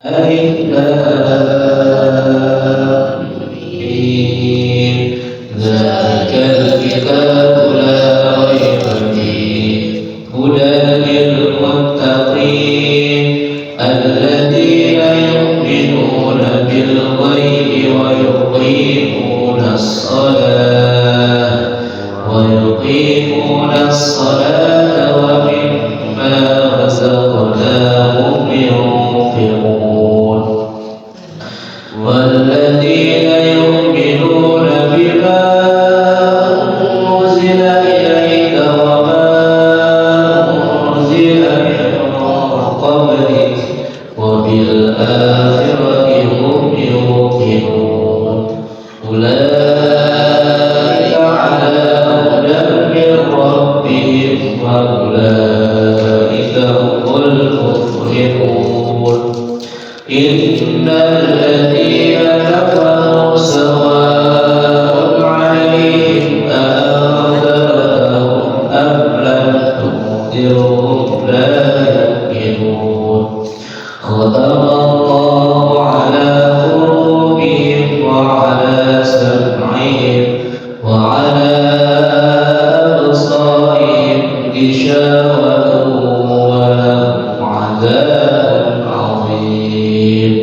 ألف لام ميم ذلك الكتاب لا ريب فيه هدى للمتقين الذين يؤمنون بالغيب ويقيمون الصلاة ومما رزقناهم ينفقون والذين يؤمنون بما أنزل إليك وما أنزل من قبلك وبالآخرة هم يوقنون أولئك على هدى من ربهم وأولئك هم المفلحون إن الذين كفروا سواء عليهم أأنذرتهم أم لم تنذرهم لا يؤمنون ختم الله على قلوبهم وعلى سمعهم وعلى أبصارهم غشاوة ولهم عذاب عظيم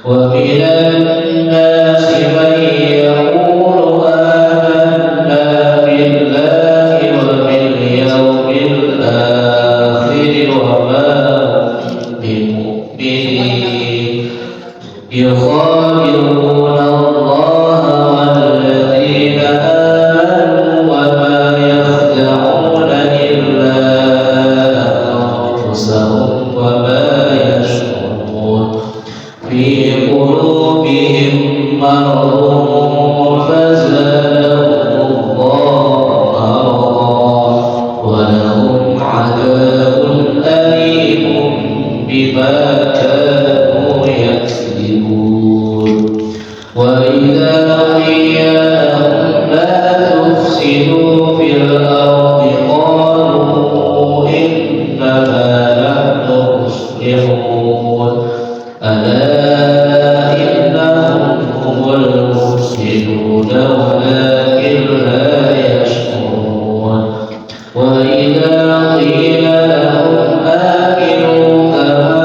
ومن الناس من يقول آمنا بالله وباليوم الآخر وما هم بمؤمنين يخادعون الله والذين آمنوا وما يخدعون إلا أنفسهم وما يشعرون في قلوبهم مرض فزادهم الله مرضا ولهم عذاب أليم بما كانوا يكسبون وإذا قيل لهم لا تفسدوا في الأرض قالوا إنما نحن مصلحون ألا إنهم هم المفسدون ولكن لا يشعرون وإذا قيل لهم آمنوا كما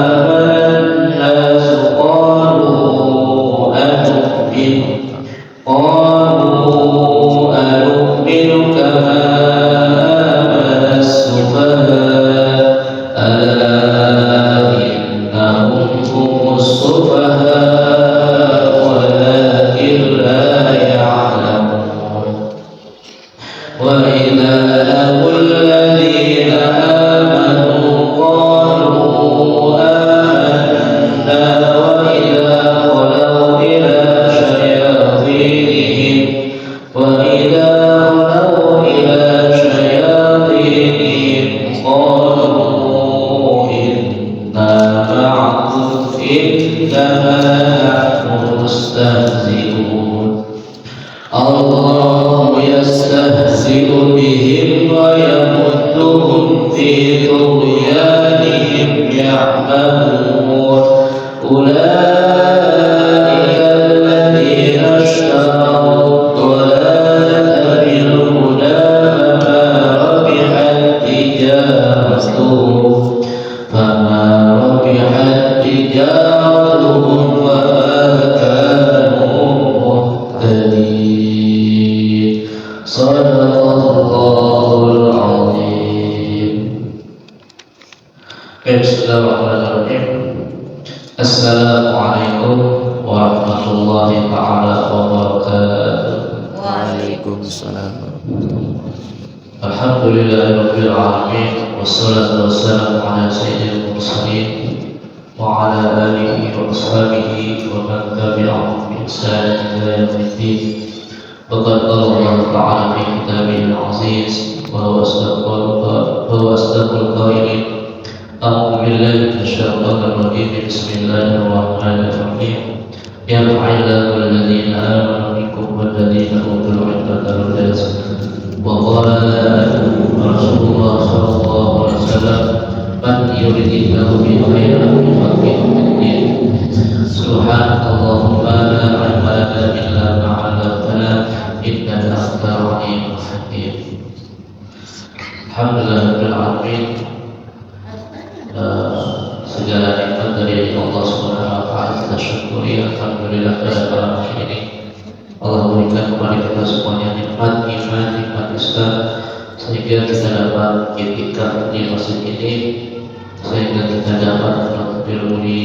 آمن الناس قالوا أنؤمن كما آمن السفهاء ألا إنهم هم السفهاء ولكن لا يعلمون وإذا لقوا الذين آمنوا قالوا آمنا وإذا خلوا إلى شياطينهم قالوا إنا معكم إنما نحن مستهزئون الله يستهزئ بهم ويمدهم في طغيانهم يعمهون أولئك الذين اشتروا الضلالة بالهدى فما ربحت تجارتهم وما كانوا مهتدين صدق الله العظيم. Bismillahirrahmanirrahim. Assalamualaikum warahmatullahi taala wabarakatuh. Waalaikumsalam. Alhamdulillahirabbil alamin wassalatu wassalamu ala sayyidil mursalin wa ala alihi wa ashabihi wa man tabi'ahum bi ihsan ila yaumiddin. Faqad qala Allah ta'ala fi kitabihil aziz wa huwa asdaqul qailin. A'udzu billahi minasyaitonir rajim. Bismillahirrahmanirrahim. Yarfa'illahu alladhina amanu minkum walladhina utul 'ilma darajat. وقال رسول الله صلى الله عليه وسلم من يريد الله به خيرا dari Allah Subhanahu wa taala kita syukuri. Alhamdulillah dalam ini Allah berikan kepada kita semuanya nikmat iman, nikmat Islam, sehingga kita dapat itikaf di masjid ini, sehingga kita dapat berilmu di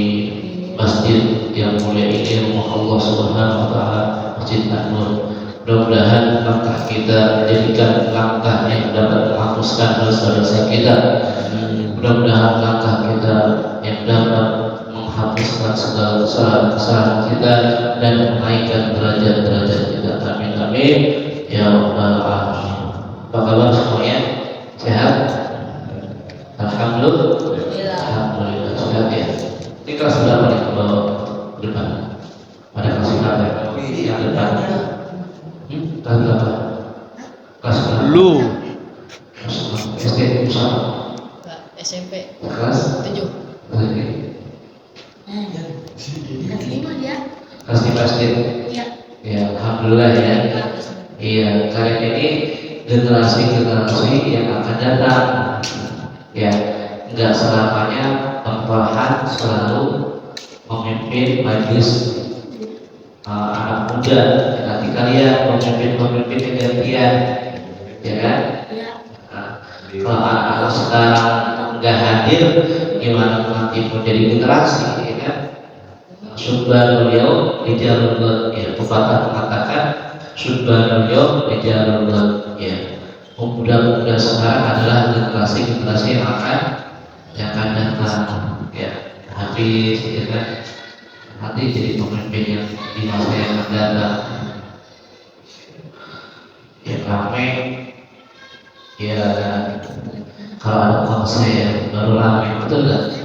masjid yang mulia ini, rumah Allah Subhanahu wa taala, Masjid An-Nur. Mudah-mudahan langkah kita jadikan langkah yang dapat menghapuskan dosa-dosa kita. Mudah-mudahan langkah kita yang dapat menghapuskan segala kesalahan kita dan menaikkan derajat-derajat kita. Amin amin ya rabbal alamin. Apa kabar semuanya? Sehat? Alhamdulillah. Alhamdulillah sehat ya. Ini kelas berapa nih kalau depan? Pada kelas berapa? Yang depan. Kelas berapa? Kelas berapa? Lu Kelas SD bersama. SMP Kelas 7. Kelas 5 dia. Kelas 5 SD. Iya. Ya, alhamdulillah ya. Iya, kalian ini generasi-generasi yang akan datang. Ya, enggak selamanya perempuan selalu memimpin majelis anak muda. Nanti kalian pemimpin yang gantian, ya kan? Kalau anak-anak sekarang nggak hadir, gimana nanti menjadi generasi, ya kan? Subhanallah beliau di jalur ya, pepatah mengatakan subhanallah beliau di jalur ya. Pemuda-pemuda sekarang adalah generasi yang akan datang, ya. Habis, ya kan? Nanti jadi pemimpin yang di masa yang akan datang. Ya ramai. Ya, kalau ada konser baru ramai, betul nggak?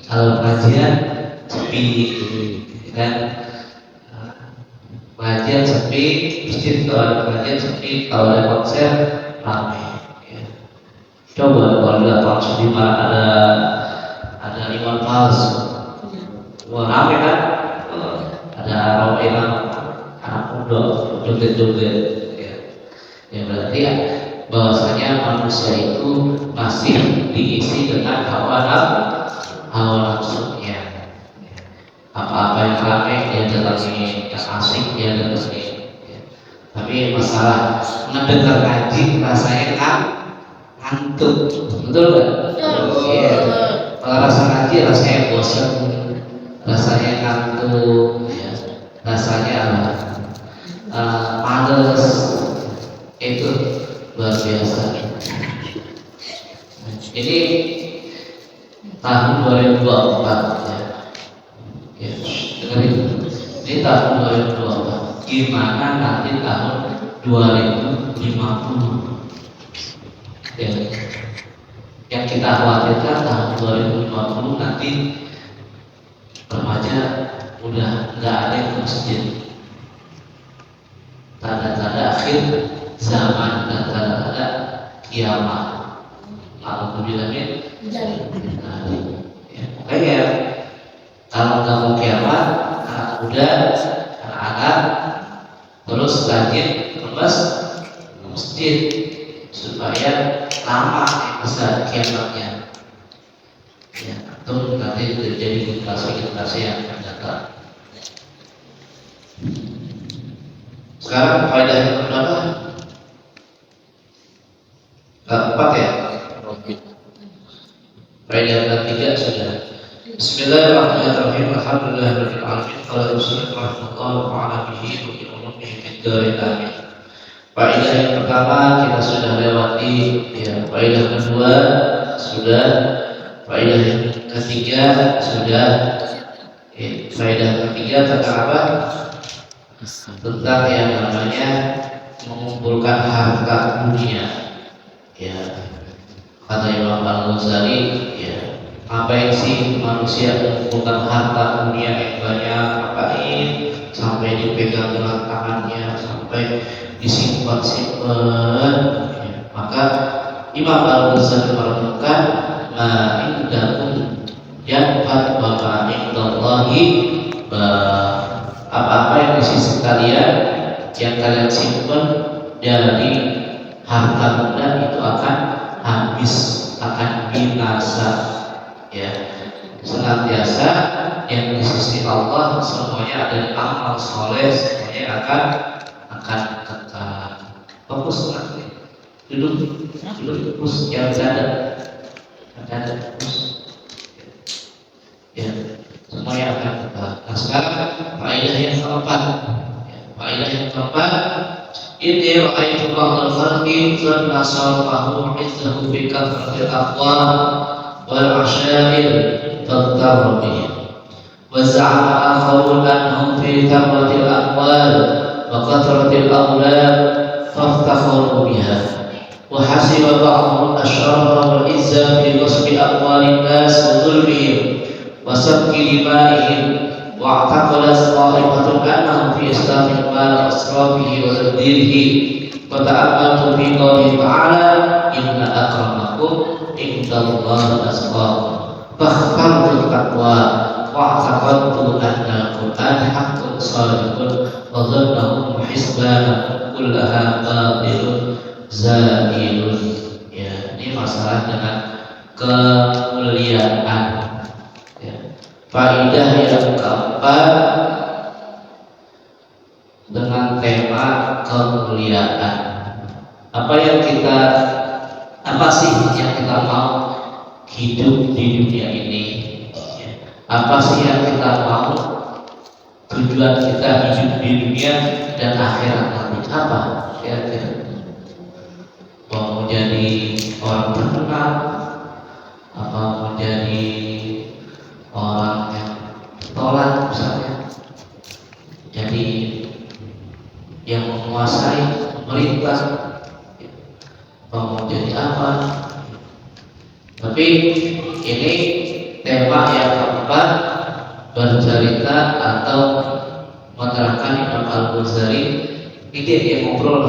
Kalau pengajian sepi, kan? Pengajian sepi, masjid kalau ada pengajian sepi, kalau ada konser ramai. Ya. Coba kalau lihat tahun sebelumnya ada Iwan Fals, wah ramai kan? Ada Rawilan, anak muda, joget-joget. Ya berarti ya, bahwasanya manusia itu masih diisi dengan hawa nafsunya. Apa-apa yang ramai dia datangi, yang asik dia datangi. Tapi masalah mendengar ngaji rasanya ngantuk, betul nggak? Iya. Kalau rasa ngaji rasanya bosan, rasanya ngantuk, ya. Rasanya males, itu luar biasa. Ini tahun 2024 ya. Ya, dengerin. Ini tahun 2024. Gimana nanti tahun 2050? Ya. Yang kita khawatirkan tahun 2050 nanti remaja udah nggak ada yang ke masjid. Tanda-tanda akhir zaman dan tanda-tanda kiamat. Alhamdulillah ya. Makanya kalau nggak mau kiamat, anak muda, anak-anak terus rajin ke masjid supaya lama masa kiamatnya. Ya, itu nanti terjadi generasi yang akan datang. Sekarang faedah yang berapa? Keempat ya. Faedah yang ketiga sudah. Bismillahirrahmanirrahim. Alhamdulillahirabbil alamin. Qala Rasulullah sallallahu alaihi wa sallam. Faedah yang pertama kita sudah lewati, ya. Faedah kedua sudah. Faedah yang ketiga sudah. Faedah ketiga tentang apa? Tentang yang namanya mengumpulkan harta dunia. Ya, kata Imam Al-Ghazali, ya, ngapain sih manusia mengumpulkan harta dunia yang banyak? Ngapain sampai dipegang dengan tangannya, sampai disimpan-simpan? Ya, maka Imam Al-Ghazali merenungkan, ma'indakum yanfad wa ma'indallahi apa-apa yang di sisi kalian yang kalian simpan dari harta benda itu akan habis, akan binasa, ya. senantiasa yang di sisi Allah semuanya adalah amal soleh, semuanya akan kekal. Fokus nanti, duduk fokus, yang ada fokus, ya semuanya akan kekal. Nah sekarang faedah yang keempat, ini ra'aitu ba'dal khalqi dhanna sarfahu izzahu fi kathratil aqwal wal asyair tadhkar bihi wa za'ama akharun annahum fi tharwatil aqwal wa kathratil awlad faftakharu biha wa hasiba ba'dhum asyrafa wal izza fi wasfi aqwalin nas wa dhulmihim wa sabki dima'ihim واعتقدت طائفة أنهم في إسلام المال وإسرافه وتبذيره وتأملت في قوله تعالى إن أكرمكم عند الله أتقاكم فاخترت التقوى واعتقدت أن القرآن حق صادق وظنهم حسبانا كلها باطل زائل. Ya, ini masalah dengan kemuliaan. Faedah yang keempat dengan tema kemuliaan. Apa sih yang kita mau hidup di dunia ini? Apa sih yang kita mau tujuan kita hidup di dunia dan akhirat nanti? Apa? Mau menjadi orang terkenal? Apa menjadi orang yang tolak misalnya, jadi yang menguasai pemerintah, mau jadi apa? Tapi ini tema yang keempat bercerita atau menerangkan Imam Al-Ghazali. Ini dia ngobrol,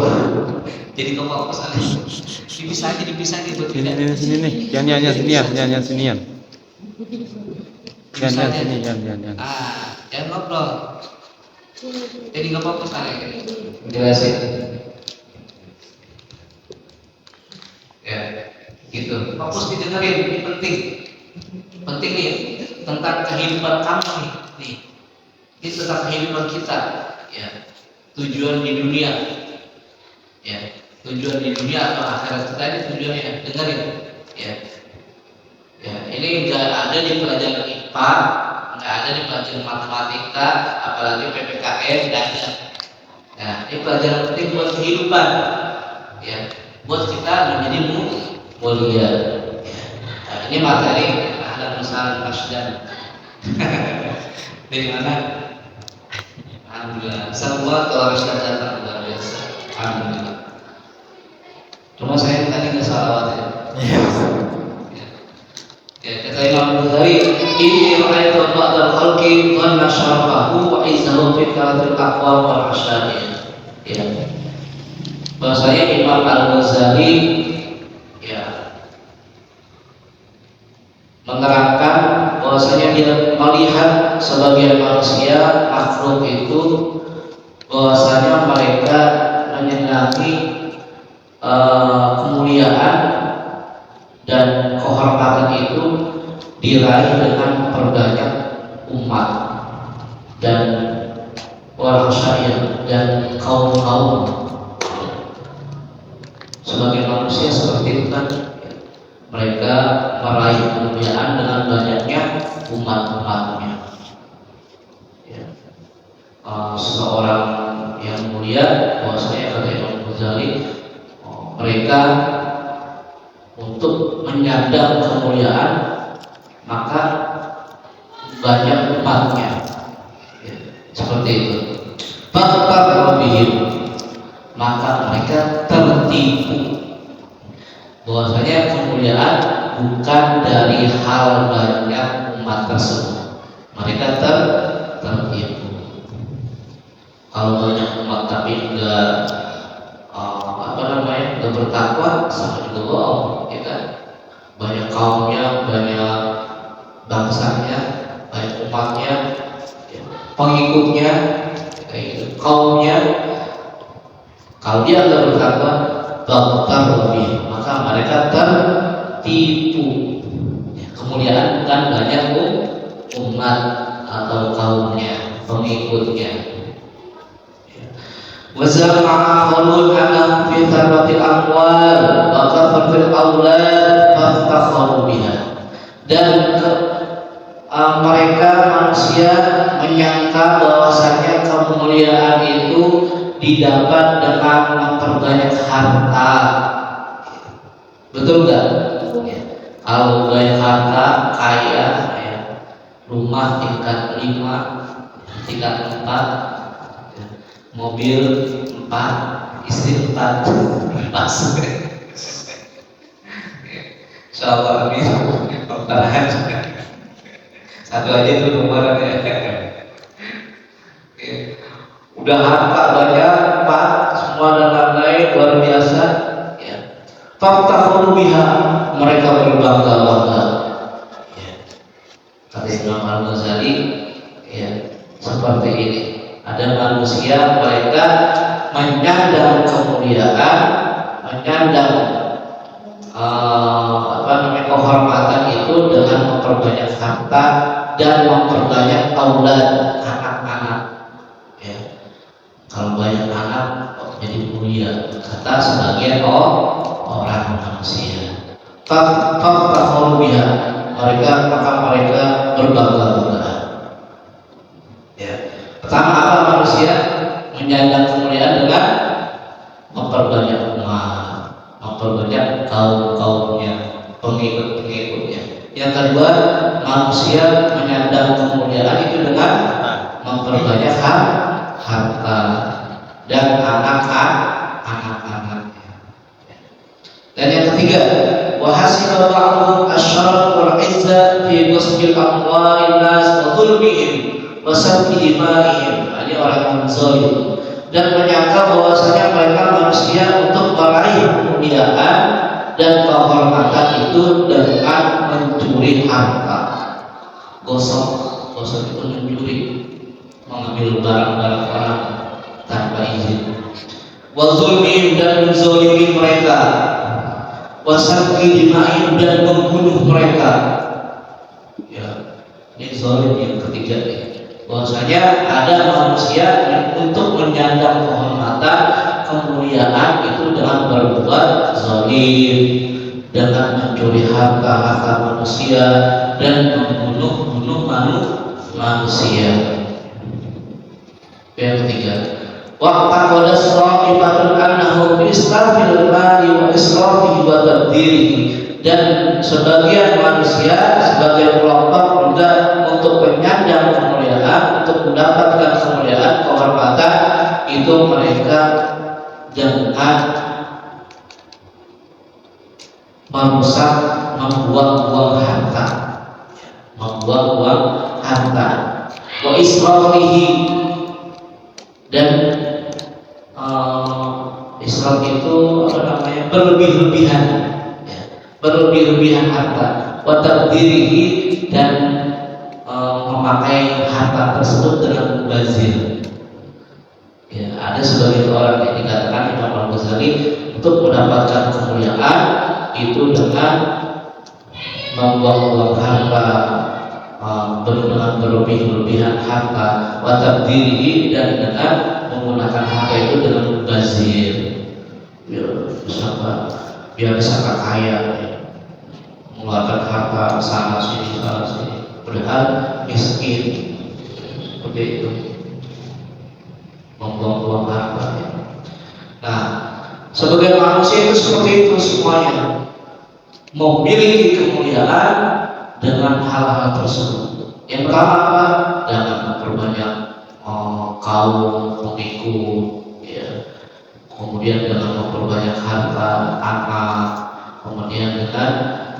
jadi ngomong pesannya dipisah gitu. Sini nih, jangan sinian. Jangan sini. Jangan ngobrol. Jadi nggak fokus saya. Jelasin. Ya, gitu. Fokus didengerin, ini penting. Penting nih tentang kehidupan kamu nih. Ini tentang kehidupan kita. Ya, tujuan di dunia. Ya, tujuan di dunia atau akhirat kita ini tujuannya. Dengerin. Ya, ini nggak ada di pelajaran IPA, nggak ada di pelajaran matematika, apalagi PPKN, nggak ada. Nah, ini pelajaran penting buat kehidupan, ya, buat kita menjadi mulia. Ya. Nah, ini materi ada masalah Masdan. Dari mana? Alhamdulillah. Semua kalau Masdan datang luar biasa. Alhamdulillah. Cuma saya tadi nggak salawat ya. Ya, kata Imam Ghazali, ini ra'aitu ba'dal khalqi dhanna syarafahu wa izzahu fi karatil aqwam wal asyair. Ya. Bahasanya Imam Al-Ghazali menerangkan bahwasanya dia melihat sebagian manusia makhluk itu bahwasanya mereka menyenangi kemuliaan dan kehormatan itu diraih dengan memperbanyak umat dan warasyair dan kaum sebagai manusia seperti itu kan, mereka meraih kemuliaan dengan banyaknya umat-umatnya. Ya. Seseorang yang mulia, bahwasanya kata Imam Ghazali, mereka untuk menyandang kemuliaan maka banyak umatnya, ya, seperti itu. Faktar lebih, maka mereka tertipu bahwasanya kemuliaan bukan dari hal banyak umat tersebut. Mereka tertipu. Kalau banyak umat tapi enggak enggak bertakwa, sama juga bohong. Banyak kaumnya, banyak bangsanya, banyak umatnya, pengikutnya, kayak gitu. Kaumnya, kalau dia nggak bertakwa, bakar lebih, maka mereka tertipu. Kemuliaan bukan banyak umat atau kaumnya, pengikutnya. Wazama'a akharun annahum fi tharwatil amwal wa kathratil aulad faftakharu biha. Dan mereka manusia menyangka bahwasanya kemuliaan itu didapat dengan memperbanyak harta. Betul nggak? Ya. Kalau banyak harta, kaya, ya. Rumah tingkat 5, tingkat 4, ya. Mobil 4, istri 4, pas. Insyaallah amin. Bertahan. Satu aja tuh nomornya. Udah harta banyak, Pak, semua dan lain-lain luar biasa. Ya. Faktakhuru biha, mereka berbangga-bangga. Ya. Kata Imam Al-Ghazali, ya, seperti ini. Ada manusia mereka menyandang kemuliaan, menyandang kehormatan itu dengan memperbanyak harta dan memperbanyak aulad, anak-anak. Ya. Kalau banyak anak jadi mulia, kata sebagian orang manusia. Faktakhuru biha, mereka berbangga-bangga. Ya. Pertama apa manusia menyandang kemuliaan dengan memperbanyak umat, memperbanyak kaumnya, pengikut-pengikutnya. Yang kedua, manusia menyandang kemuliaan itu dengan memperbanyak harta dan anak-anaknya. Dan yang ketiga, wahasiba ba'dhum asy-syaraf wal 'izzah fi qasmil amwalin nas wa dhulmihim wa sabbi dima'ihim. Ini orang yang zalim dan menyangka bahwasanya mereka manusia untuk meraih kemuliaan dan kehormatan itu dengan mencuri harta. Gosok itu mencuri, mengambil barang-barang orang tanpa izin. Wa zulmihim, dan menzalimi mereka. Wa sabbi dima'ihim, dan membunuh mereka. Ya, ini zalim yang ketiga nih. Bahwasanya ada manusia yang untuk menyandang kehormatan, kemuliaan itu dengan berbuat zalim, dengan mencuri harta manusia dan membunuh manusia. Yang ketiga, waqtaqada sa'ibatun annahu bi israfil mali wa israfihi wa tabdirihi, dan sebagian manusia, sebagian kelompok juga untuk penyandang kemuliaan, untuk mendapatkan kemuliaan, kehormatan itu mereka dengan merusak, membuang-buang harta, wa israfihi, dan israf itu berlebih-lebihan, ya, berlebih-lebihan harta, wa tabdirihi, dan memakai harta tersebut dengan mubazir. Ya, ada sebagian orang yang dikatakan Imam Al-Ghazali untuk mendapatkan kemuliaan itu dengan membuang-buang harta, dengan berlebih-lebihan harta, wa tabdirihi, dan dengan menggunakan harta itu dengan mubazir. Biar bisa kaya, ya, mengeluarkan harta sana sini, padahal miskin. Seperti itu, membuang-buang harta. Nah, sebagai manusia itu seperti itu semuanya, memiliki kemuliaan dengan hal-hal tersebut. Yang pertama apa? Dengan memperbanyak kaum pengikut, ya. Kemudian dengan memperbanyak harta anak, kemudian dengan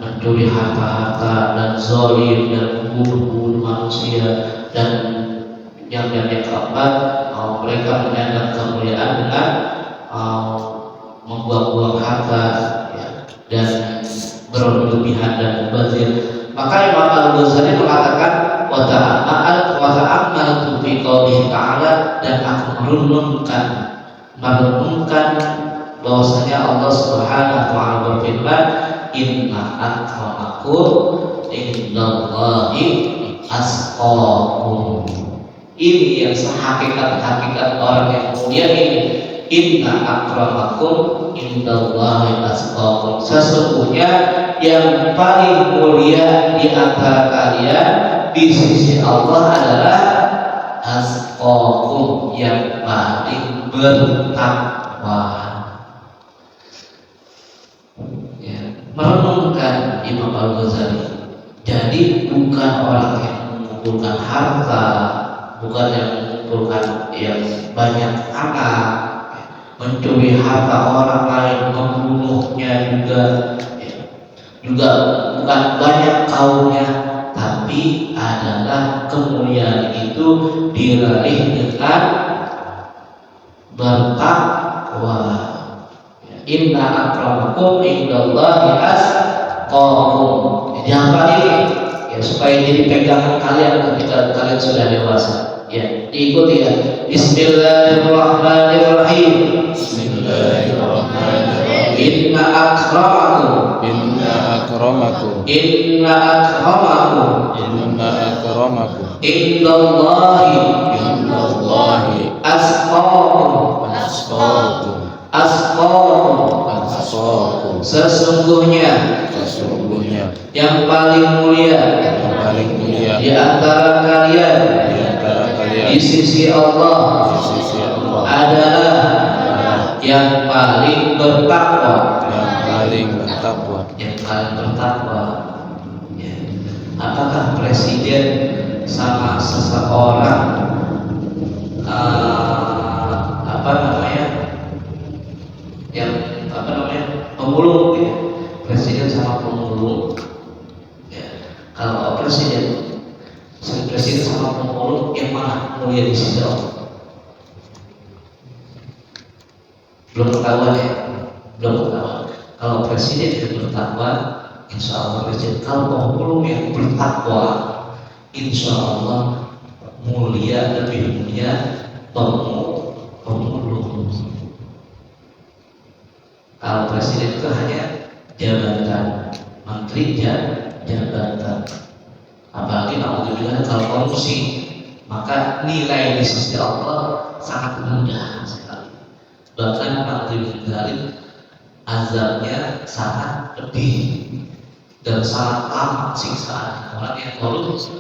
mencuri harta dan zalim dan membunuh manusia, dan yang keempat, mereka menyandang kemuliaan dengan membuang-buang harta, ya, dan berlebihan dan mubazir. Maka Imam Al-Ghazali mengatakan wa ta'ammaltu fi qoulihi ta'ala, dan aku merenungkan bahwasanya Allah Subhanahu wa taala berfirman, inna akramakum indallahi atqakum. asqakum. Ini yang hakikat orang yang mulia ini. Inna akramakum indallahi asqakum. Sesungguhnya yang paling mulia di antara kalian di sisi Allah adalah asqakum, yang paling bertakwa. Ya, merenungkan Imam Al-Ghazali. Jadi bukan orang yang mengumpulkan harta, bukan yang mengumpulkan yang banyak anak, mencuri harta orang lain, membunuhnya juga bukan banyak kaumnya, tapi adalah kemuliaan itu diraih dengan bertakwa. Inna akramakum indallahi atqakum. Jangan ini ya, supaya jadi pegangan kalian ketika kalian sudah dewasa. Ya, diikuti ya. Bismillahirrahmanirrahim. Bismillahirrahmanirrahim. Inna akramakum indallahi asqakum. Sesungguhnya yang paling mulia di antara kalian di sisi Allah adalah yang paling bertakwa. Yang paling bertakwa. Ya. Apakah presiden sama seseorang pemulung, ya? Presiden sama pemulung. Ya. Kalau presiden sama pemulung, yang mana mulia di sisi Allah? Belum ketahuan ya, belum ketahuan. Kalau presiden itu bertakwa, insya Allah presiden. Kalau pemulung yang bertakwa, insya Allah mulia, lebih mulia pemulung. Kalau presiden itu hanya jabatan, menteri jabatan. Apalagi alhamdulillah kalau korupsi, maka nilai di sisi Allah sangat rendah sekali. Bahkan alhamdulillah azabnya sangat pedih dan sangat lama siksaan orang yang korupsi.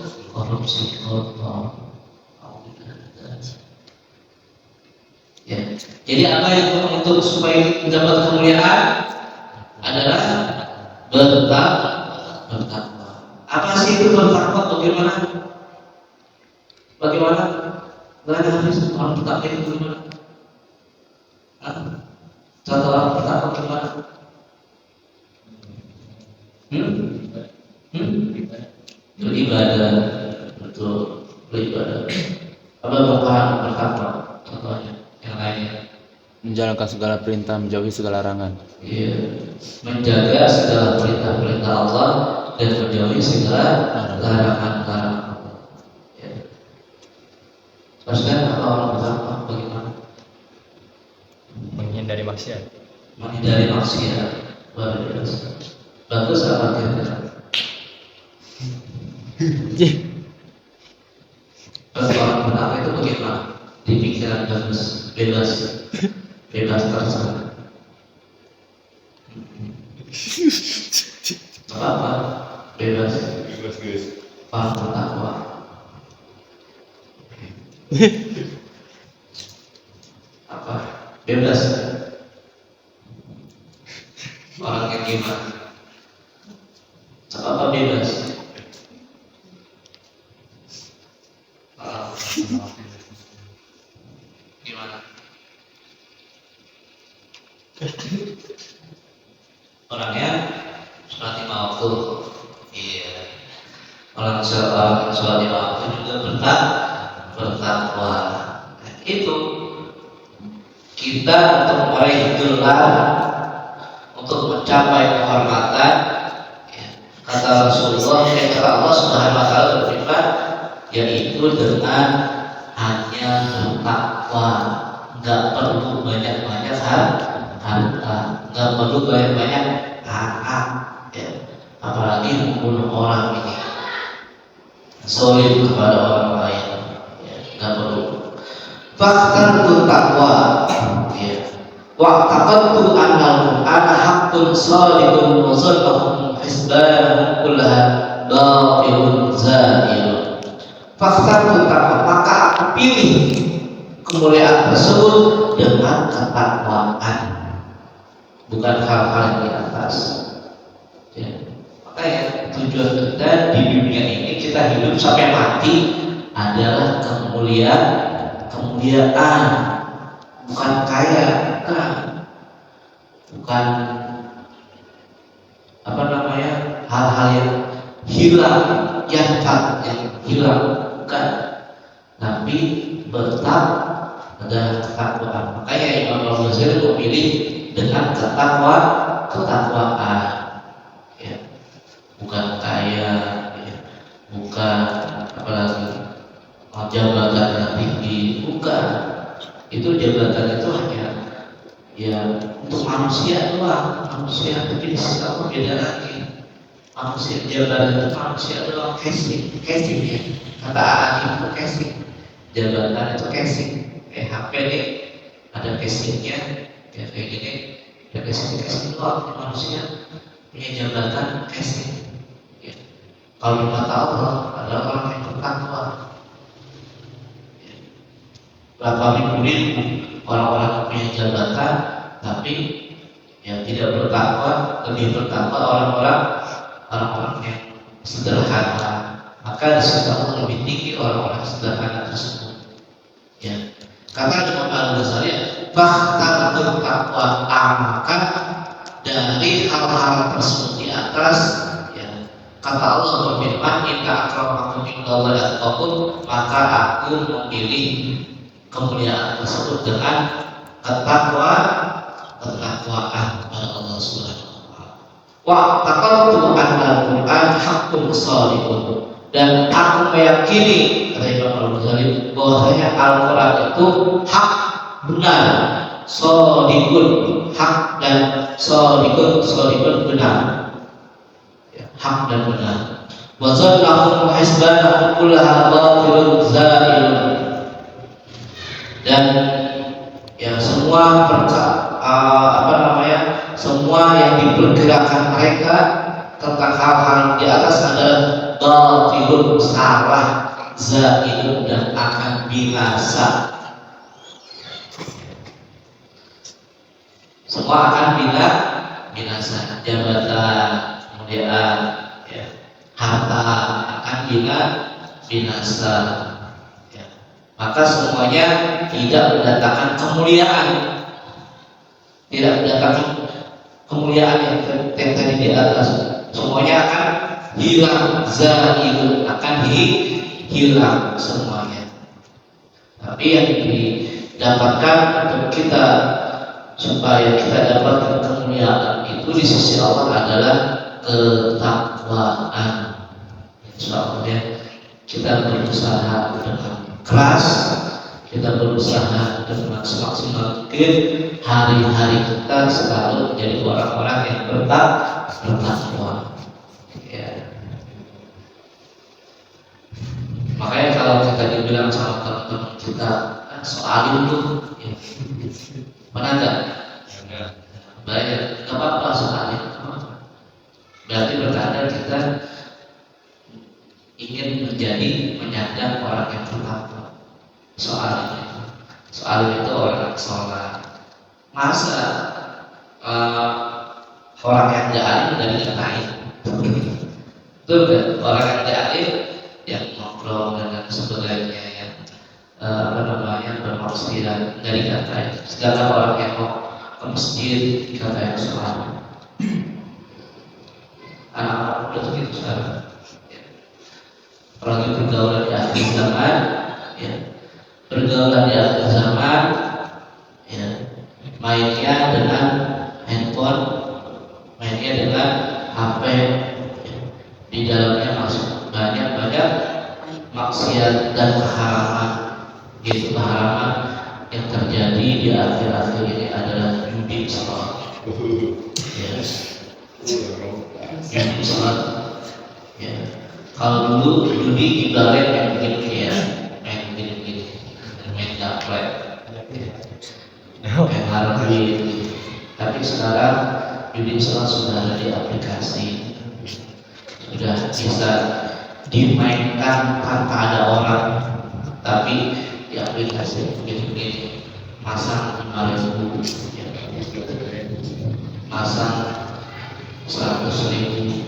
Ya. Jadi apa yang untuk supaya mendapat kemuliaan adalah bertakwa. Apa sih itu bertakwa? Bagaimana? Nggak ada habis orang bertakwa itu bagaimana? Contoh orang bertakwa bagaimana? Beribadah, betul, beribadah. Apa bukan bertakwa? Contohnya yang lainnya. Menjalankan segala perintah, menjauhi segala larangan. Iya, menjaga segala perintah-perintah Allah dan menjauhi segala larangan-larangan. Ya. Maksudnya apa orang bertakwa? Bagaimana? Menghindari maksiat. Menghindari maksiat. Bagus apa kira-kira? Orang bertakwa itu bagaimana? Di pikiran bebas terserah. Apa? Bebas guys. Paham bertakwa. Apa? Bebas. Orang yang gimana? Apa bebas? Gimana? Orangnya sholat lima waktu, iya. Orang sholat lima waktu juga bertakwa. Itu kita untuk meraih gelar, untuk mencapai kehormatan. Ya. Kata Rasulullah, kata Allah Subhanahu Wa Taala berfirman, yaitu dengan hanya bertakwa, nggak perlu banyak-banyak harta, nggak perlu banyak-banyak anak, ya. Apalagi membunuh orang ini. zalim kepada orang lain, ya, nggak perlu. Faktan tu takwa, ya. Wa'taqadtu anna al-Qur'ana haqqun salihun wa zallahu hisbanahum kullaha batilun zailun. Faktan tu takwa, maka aku pilih kemuliaan tersebut dengan ketakwaan, bukan hal-hal yang di atas. Ya. Makanya tujuan kita di dunia ini, kita hidup sampai mati adalah kemuliaan, bukan kaya, bukan hal-hal yang hilang, yang hilang, bukan, tapi bertak adalah ketakwaan. Makanya Imam Al-Ghazali memilih dengan ketakwaan, ya. Bukan kaya, ya. Bukan apalagi jabatan yang tinggi, bukan. Itu jabatan itu hanya ya untuk manusia doang, manusia. Tapi di sisi Allah beda lagi. Manusia, jabatan itu manusia doang, casing ya. Kata Ani itu casing. Jabatan itu casing. Kayak HP nih, ada casingnya, ya kayak gini, ada casing doang. Manusia punya jabatan casing. Ya. Kalau di mata Allah adalah orang yang bertakwa. Berapa ribu orang-orang yang punya jabatan, tapi yang tidak bertakwa, lebih bertakwa orang-orang yang sederhana. Maka di sisi Allah lebih tinggi orang-orang sederhana tersebut. Ya. Kata Imam Al-Ghazali, bahkan bertakwa maka dari hal-hal tersebut di atas, ya. Kata Allah berfirman, "Inna akramakum indallahi atqakum," maka aku memilih kemuliaan tersebut dengan ketakwaan kepada Allah Subhanahu wa taala. Wa taqadtu anna al-Qur'an haqqun salihun, dan aku meyakini, kata Imam Al-Ghazali, bahwasanya Al-Qur'an itu hak, benar, shadiqun, hak dan shadiqun benar. Ya, hak dan benar. Wa zallahu hisbanahu kullaha batilun zailun, dan ya semua semua yang diperkirakan mereka tentang hal-hal di atas adalah batilun, salah, zailun, dan akan binasa. Semua akan binasa. Jabatan, kemuliaan, ya, harta akan binasa. Maka semuanya tidak mendatangkan kemuliaan, yang tadi di atas. Semuanya akan hilang, zailun, akan hilang semuanya. Tapi yang didapatkan untuk kita, supaya kita dapatkan kemuliaan itu di sisi Allah adalah ketakwaan. Insyaallah kita berusaha dengan keras, kita berusaha dengan semaksimal mungkin hari-hari kita selalu menjadi orang-orang yang bertakwa. Ya. Makanya kalau kita dibilang sama teman-teman kita, soal itu, ya. Mana enggak? Banyak, nggak apa-apa soal itu. Berarti bertanda kita ingin menyandang orang yang bertakwa. Soal itu orang sholat. Masa orang yang tidak alim dari dikatain? Betul kan? Orang yang tidak alim yang nongkrong dan sebagainya, yang bermaksiat dari dikatain. Sedangkan orang yang mau ke masjid dikatain sholat. Anak-anak muda begitu sekarang. Apalagi pergaulan di akhir zaman, ya. Pergaulan di akhir zaman, ya. Mainnya dengan handphone, mainnya dengan HP, ya. Di dalamnya masuk banyak maksiat dan keharaman. Itu keharaman yang terjadi di akhir-akhir ini adalah judi sholat. Ya. Judi sholat, ya. Kalau dulu judi ibarat main begini ya, main begini, main gaplek, main harbi. Tapi sekarang judi online sudah ada di aplikasi, sudah bisa dimainkan tanpa ada orang, tapi di aplikasi begini masang 5.000, masang 100.000,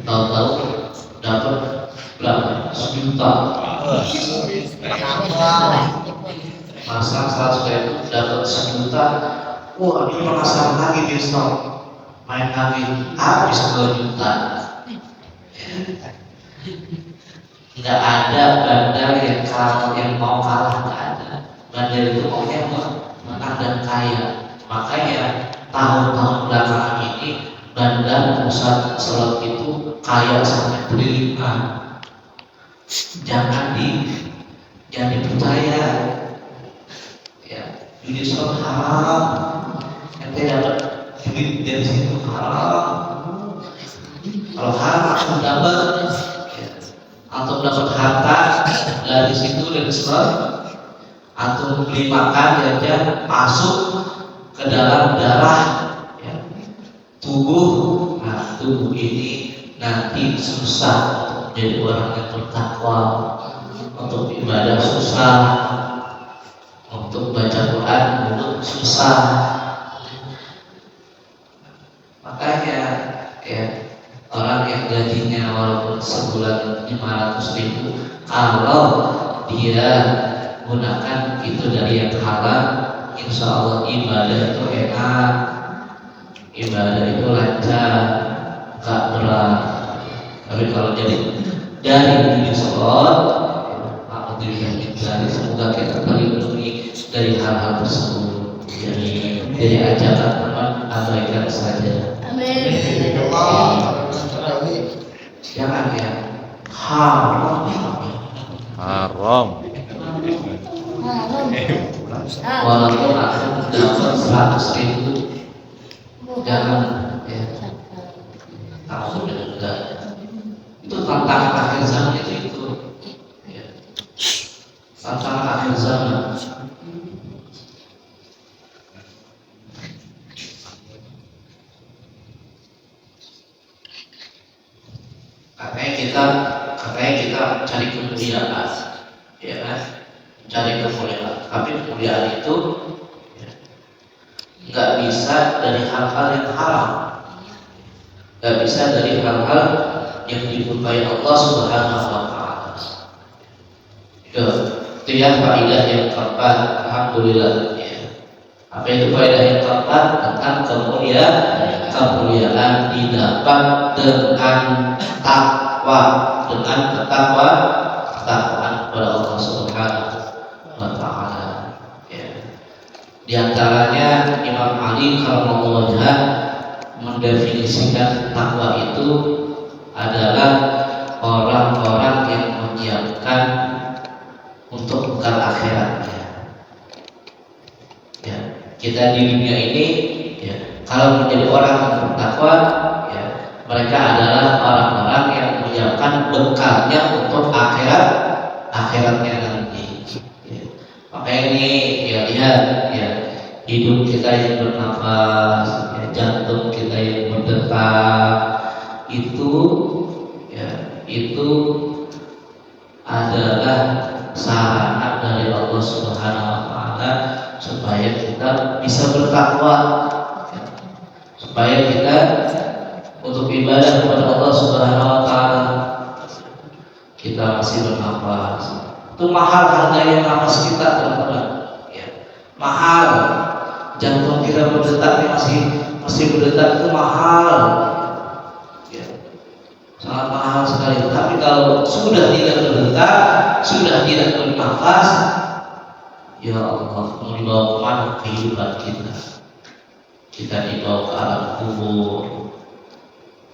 tahu-tahu dapat berapa? 1 juta. Masang 100.000 dapat 1 juta. Wah, ini masang lagi besok, main lagi habis 2 juta. Nggak ada bandar yang mau kalah, nggak ada. Bandar itu maunya menang dan kaya. Makanya tahun-tahun belakangan ini bandar pusat slot itu kaya sampai triliunan. Jangan dipercaya. Ya, judi slot haram. Ente dapat duit dari situ haram. Kalau haram aku dapat. Atau dapat harta dari situ, dari slot, atau beli makan jajan masuk ke dalam darah ya, tubuh. Nah, tubuh ini nanti susah jadi orang yang bertakwa, untuk ibadah susah, untuk baca Quran mulut susah. Makanya ya, orang yang gajinya walaupun sebulan 500.000, kalau dia gunakan itu dari yang halal, insya Allah ibadah itu enak, ibadah itu lancar, gak berat. Tapi kalau jadi dari judi slot, dari semoga kita terlindungi dari hal-hal tersebut. Jadi ajakan teman abaikan saja. Amin. Jangan ya, haram. Walaupun aku dapat 100.000, jangan ya. Aku enggak. Itu tantangan akhir zaman itu. Ya. Tantangan akhir zaman. Katanya kita cari kemuliaan, ya kan? Cari kemuliaan. Tapi kemuliaan itu nggak bisa dari hal-hal yang haram, nggak bisa dari hal-hal yang dimurkai Allah Subhanahu Wa Taala. Itu ya faedah yang keempat. Alhamdulillah. Ya. Apa itu faedah yang keempat? Tentang kemuliaan didapat dengan takwa, dengan ketakwaan kepada Allah Subhanahu Wa Taala. Ya. Di antaranya Imam Ali karramallahu wajhah mendefinisikan takwa itu adalah orang-orang yang menyiapkan untuk bekal akhiratnya. Ya, kita di dunia ini, ya, kalau menjadi orang yang bertakwa, ya, mereka adalah orang-orang yang menyiapkan bekalnya untuk akhiratnya nanti. Ya. Makanya ini, ya, lihat, ya, hidung kita yang bernafas, ya, jantung kita yang berdetak, itu adalah sarana dari Allah Subhanahu Wa Taala supaya kita bisa bertakwa, ya, supaya kita untuk ibadah kepada Allah Subhanahu Wa Taala kita masih bernafas. Itu mahal harganya nafas kita, teman-teman. Ya, mahal. Jantung kita berdetak masih berdetak, itu mahal. Sangat mahal sekali. Tapi kalau sudah tidak berdetak, sudah tidak bernafas, ya Allah, mau dibawa kemana kehidupan kita? Kita dibawa ke alam kubur,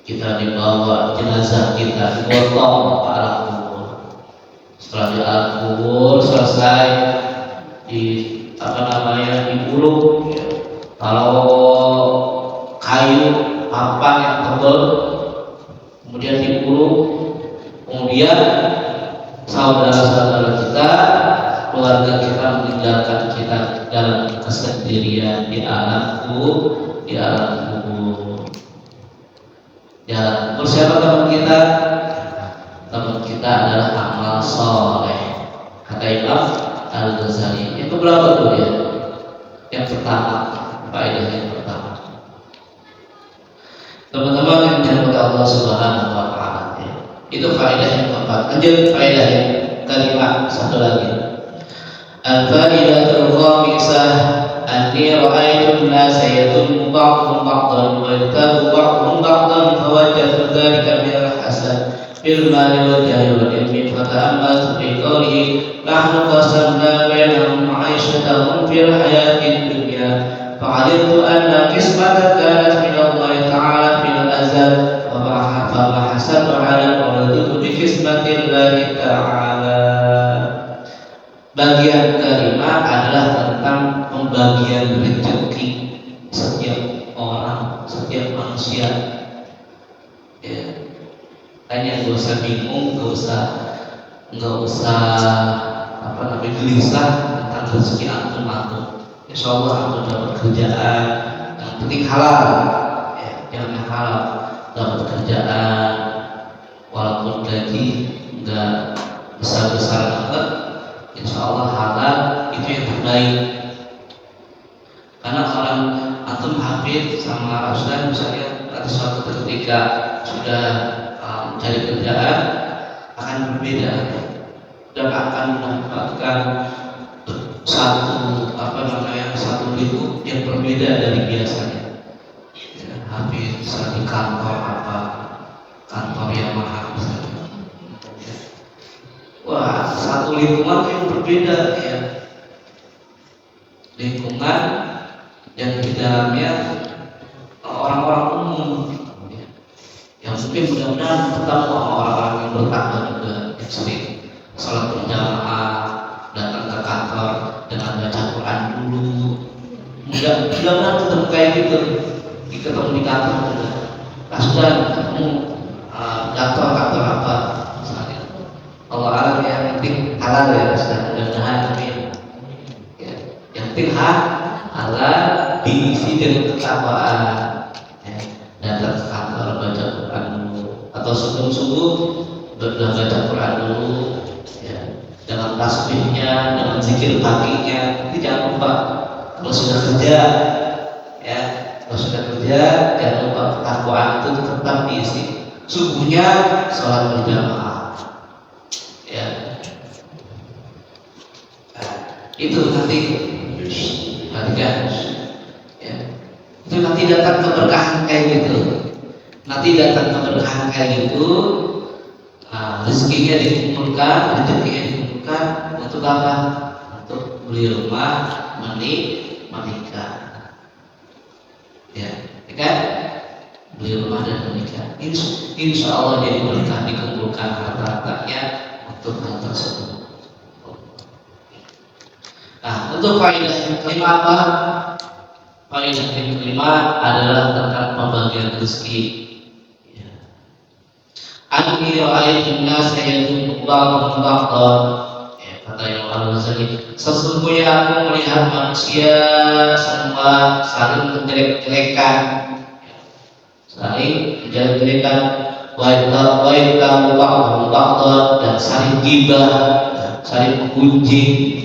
kita dibawa jenazah kita digotong ke alam kubur. Setelah di alam kubur selesai, dibulung. Ya. Kalau kayu papan yang tebal, kemudian kemudian saudara-saudara kita, keluarga kita meninggalkan kita dalam kesendirian di alam kubur. Ya, siapa teman kita? Teman kita adalah amal soleh. Kata Imam Al-Ghazali. Yang keberapa tuh ya? Yang pertama, faedah yang pertama. Teman-teman yang dirahmati Allah Subhanahu wa taala. Itu faedah yang keempat. Lanjut faedah yang kelima, satu lagi. Al-fa'idatul khamisah anni ra'aitu an-nasa yadhummu ba'dhum ba'dhan wa yattabu ba'dhum ba'dhan fawajjatu dhalika min al-hasan fil mali wal jahi wal ilmi fata'ammaltu fi qawlihi nahnu qasamna bainahum ma'ishatahum fil hayatid dunya fa'alimtu anna qismatan kanat min Allah ta'ala fil azal wa ma hasanu 'ala al-mawdudu bi qismatillahi ta'ala. Bagian kelima adalah tentang pembagian rezeki setiap orang, setiap manusia. Ya, tanya gak usah bingung, gak usah gelisah tentang rezeki antum. Insya Allah antum dapat kerjaan, yang penting halal. Ya, jangan halal, dapat kerjaan, walaupun gaji nggak besar-besar banget. Insya Allah halal itu yang terbaik. Karena orang antum hafid sama Ustaz misalnya pada suatu ketika sudah mencari kerjaan akan berbeda dan akan mendapatkan satu lingkup yang berbeda dari biasanya. Hafid misalnya di kantor kantor yang mahal misalnya. Wah, satu lingkungan yang berbeda ya. Lingkungan yang di dalamnya orang-orang umum ya. Yang mungkin mudah-mudahan bertemu sama orang-orang yang bertakwa juga, yang sering sholat berjamaah, datang ke kantor dengan baca Quran dulu. Mudah-mudahan ketemu kayak gitu, ketemu di kantor juga. Sudah ketemu kantor apa? Allah alam ya, yang penting halal ya Ustaz, mudah-mudahan amin. Ya, yang penting halal diisi dengan ketakwaan. Ya, datang ke kantor baca Quran dulu, atau subuh baca Quran dulu. Ya, dengan tasbihnya, dengan zikir paginya. Tapi jangan lupa kalau sudah kerja, jangan lupa ketakwaan itu tetap diisi. Subuhnya sholat berjamaah. Ya, itu nanti perhatikan ya, itu nanti datang keberkahan kayak gitu, rezekinya dikumpulkan untuk apa? Untuk beli rumah, menikah ya kan? Beli rumah dan menikah, insya Allah jadi berkah, dikumpulkan harta-hartanya untuk hal tersebut. Nah, untuk faedah yang kelima apa? Faedah yang kelima adalah tentang pembagian rezeki. Anni ra'aitu an-nasa yadhummu ba'dhum ba'dhan. Kata Imam Al-Ghazali, sesungguhnya aku melihat manusia semua saling menjelek-jelekan, wa ba'dhum ba'dhan, dan saling gibah, saling menggunjing.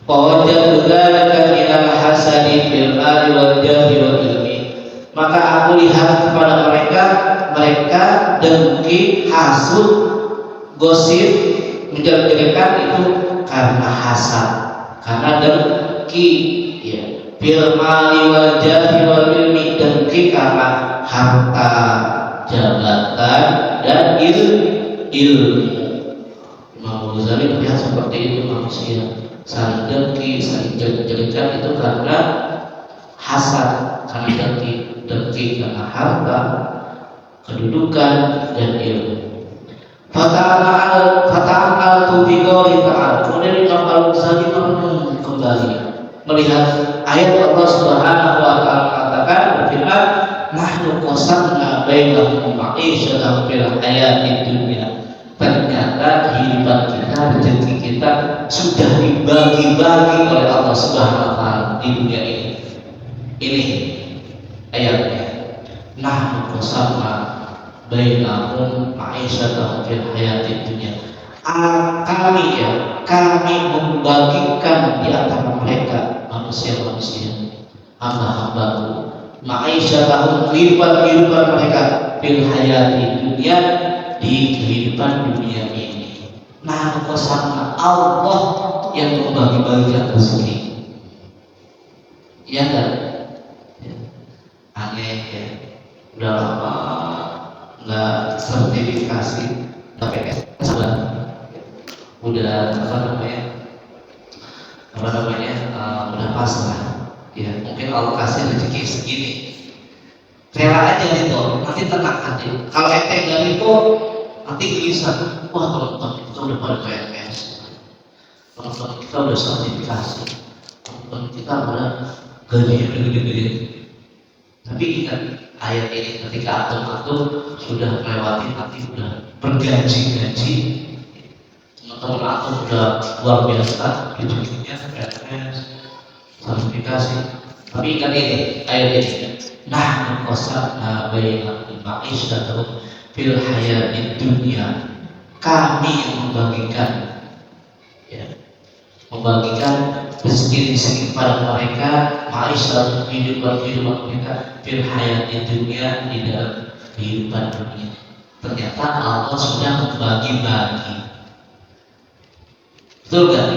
Fawajjatu dzalika minal hasadi fil mali wal jahi wal ilmi. Maka aku lihat kepada mereka dengki, hasud, gosip, menjelek-jelekan itu karena hasad, karena dengki ya. Fil mali wal jahi wal ilmi, dengki karena harta, jabatan, dan ilmu. Imam Ghazali melihat seperti itu manusia saling dengki, saling jelek-jelekan itu karena hasad, karena dengki karena harta, kedudukan, dan ilmu. Fata'amaltu bi qouli ta'ala. Kemudian Imam Al-Ghazali kembali melihat ayat Allah Subhanahu wa taala mengatakan berfirman, nahnu qasamna bainahum ma'isyatahum fil hayatid dunya. sudah dibagi-bagi oleh Allah Subhanahu wa taala di dunia ini. Ini ayatnya. Nahnu qasamna bainahum ma'isyatahum fil hayatid dunya. Kami membagikan di antara mereka manusia-manusia, hamba-hambaku, ma'isyatahum kehidupan mereka fil hayatid dunya, di kehidupan dunia ini. Nah, kesana Allah yang membagi-bagikan rezeki. Iya kan? Aneh ya. Udah lama nggak sertifikasi TPS, udah udah pasrah. Ya, mungkin Allah kasih rezeki segini. Rela aja gitu, nanti tenang hati. Kalau ente nggak itu, nanti gelisah. Wah, teman-teman kita udah pada PNS, teman-teman kita udah sertifikasi, teman-teman kita udah gajinya gede-gede. Tapi ingat ayat ini, ketika atom sudah melewati, nanti udah bergaji-gaji, teman-teman atom udah luar biasa, hidupnya PNS, sertifikasi. Tapi ingat ini ayat ini. Nahnu qasamna bainahum ma'isyatahum fil hayatid dunya. Kami yang membagikan, ya, membagikan rezeki kepada mereka, ma'isyatahum kehidupan mereka fil hayatid dunya, di dalam kehidupan dunia. Ternyata Allah sudah membagi-bagi. Betul gak?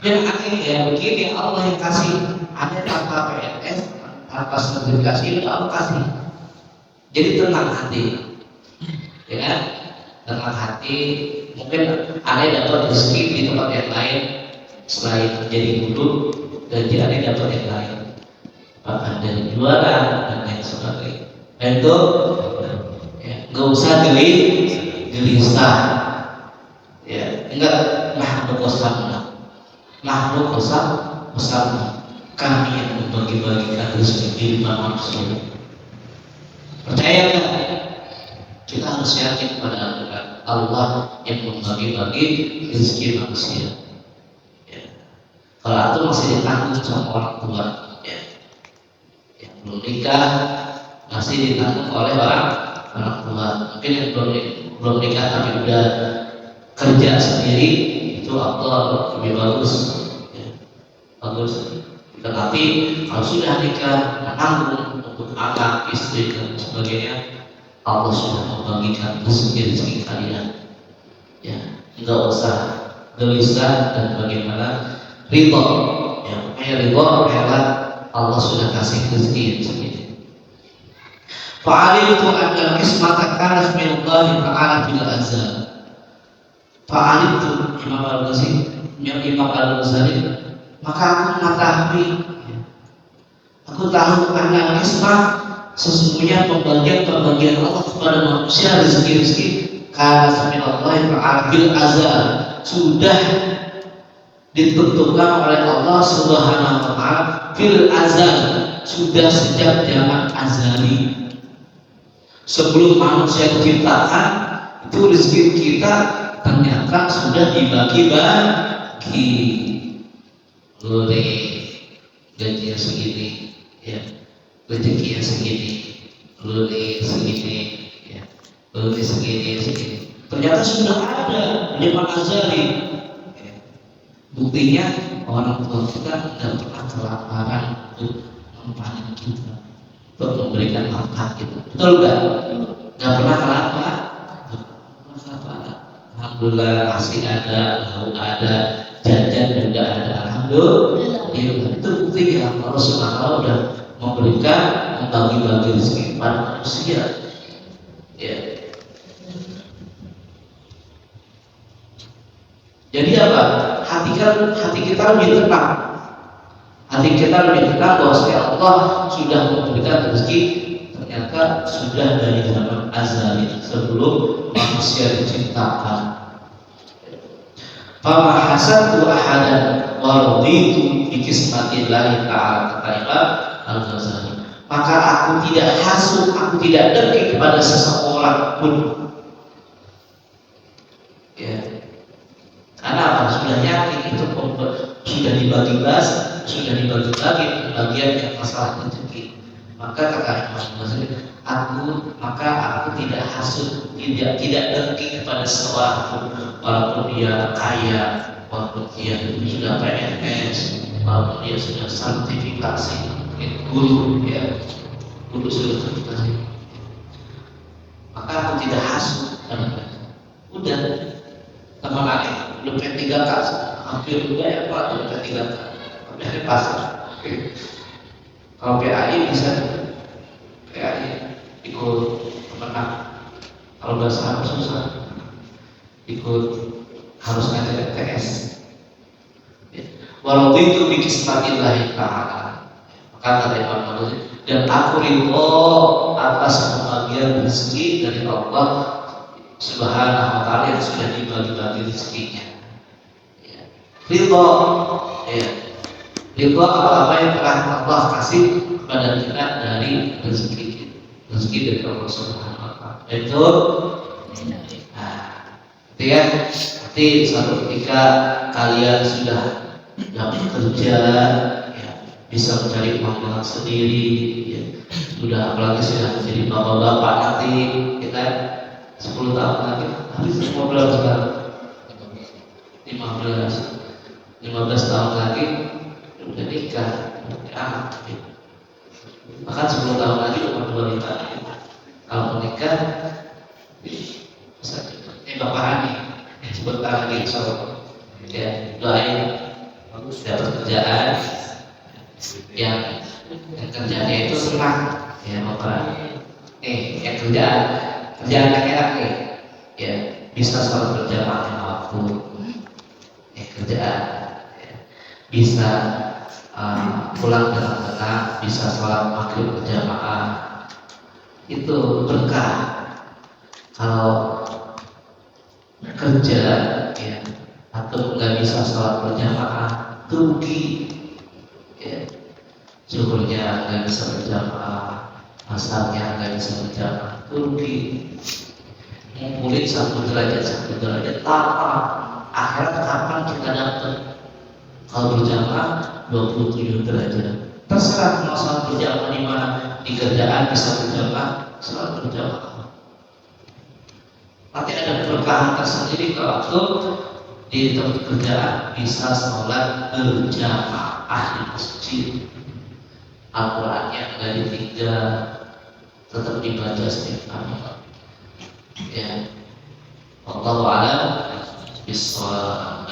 Dan akhirnya begini, Allah yang kasih, ada tanpa PNS, tanpa sertifikasi, itu Allah kasih. Jadi tenang hati, ya kan? Tenang hati. Mungkin ada yang dapat rezeki di tempat yang lain selain jadi guru, dan ada yang dapat yang lain, bahkan dari juara dan lain sebagainya. Dan itu ya, nggak usah gelisah, ya enggak. Nahnu qasamna, kami yang membagi-bagikan rezeki kehidupan manusia. Percaya nggak? Kita harus yakin pada Allah yang membagi-bagi rezeki manusia. Ya. Kalau itu masih ditanggung sama orang tua, ya. Yang belum nikah masih ditanggung oleh orang tua. Mungkin yang belum nikah tapi udah kerja sendiri, itu Allah lebih bagus, ya. Bagus. Tetapi kalau sudah nikah, menanggung untuk anak, istri dan sebagainya, Allah sudah membagikan rezeki kalian. Ya, enggak usah gelisah dan bagaimana ridho. Ya, rela Allah sudah kasih rezeki segini. Fa'alimtu anna qismata kanat min Allah ta'ala bil azal. Fa'alimtu Imam Al-Ghazali, maka aku mengetahui, aku tahu karena kismah sesungguhnya pembagian Allah kepada manusia rezeki karena sampai Allah yang bil azal sudah ditentukan oleh Allah Subhanahu wa taala bil azal, sudah sejak zaman azali. Sebelum manusia diciptakan, itu rezeki kita ternyata sudah dibagi-bagi. Gajinya segini, ya, rezekinya segini, segini, ya, segini. Ternyata sudah ada zaman azali. Ya. Buktinya orang tua kita tidak pernah kelaparan untuk mempanen kita, untuk memberikan makan kita. Betul nggak? Nggak pernah kelaparan. Alhamdulillah masih ada, lauk ada, jajan juga ada. Alhamdulillah. Itu bukti ya Allah Subhanahu udah memberikan, membagi-bagi rezeki kepada manusia. Ya. Jadi apa? Hati kita lebih tenang. Hati kita lebih tenang bahwa Allah sudah memberikan rezeki. Ternyata sudah dari zaman azali, sebelum manusia diciptakan. Fama hasantu ahadan wa raditu bi qismatillahi ta'ala, kata Imam Al-Ghazali. Maka aku tidak hasut, aku tidak dengki kepada seseorang pun. Ya. Karena apa? Sudah sudah dibagi bagian yang masalah rezeki. Maka kata Imam Ghazali, aku tidak hasud, tidak dengki kepada seorang walaupun dia kaya, walaupun dia sudah PNS, walaupun dia sudah sertifikasi, guru ya, guru sudah sertifikasi. Maka aku tidak hasud. Udah teman lagi udah P3K, hampir udah ya Pak, udah P3K, udah di pasar. Kalau PAI bisa, PAI ikut pemenang. Kalau nggak susah, ikut harus ngajar TS. Walau itu bikismatillahi ta'ala. Maka kata Imam Ghazali, dan aku ridho atas pembagian rezeki dari Allah Subhanahu wa ta'ala yang sudah dibagi-bagi rezekinya. Ridho, ya. Ridho apa yang telah Allah kasih kepada kita dari rezeki dari Allah Subhanahu wa ta'ala. Itu nanti suatu ketika kalian sudah dapat kerja, ya, bisa mencari penghasilan sendiri, ya. Sudah apalagi sudah menjadi bapak-bapak nanti kita 10 tahun lagi habis 15 sekarang 15 tahun lagi udah nikah, anak, ya. Bahkan 10 tahun lagi umur 25. Kalau menikah bisa Bapak Hani sebentar lagi insyaallah, ya, doain bagus dapat kerjaan yang kerjanya itu senang, ya Bapak. Yang kerjaan yang enak nih, ya, bisa sholat berjamaah lima waktu, kerjaan, ya, bisa pulang dengan tenang, bisa sholat maghrib berjamaah, itu berkah. Kalau kerja, ya, atau nggak bisa sholat berjamaah, rugi, ya. Zuhurnya nggak bisa berjamaah, asarnya nggak bisa berjamaah, rugi. Ngumpulin satu derajat lama. Akhirat kapan kita dapat? Kalau berjamaah 27 derajat. Terserah mau sholat berjamaah di mana, di kerjaan bisa berjamaah, sholat berjamaah. Nanti ada keberkahan tersendiri kalau di tempat kerjaan bisa sholat berjamaah di masjid. Al-Qurannya nggak ditinggal, tetap dibaca setiap hari. Ya, Wallahu a'lam bishawab.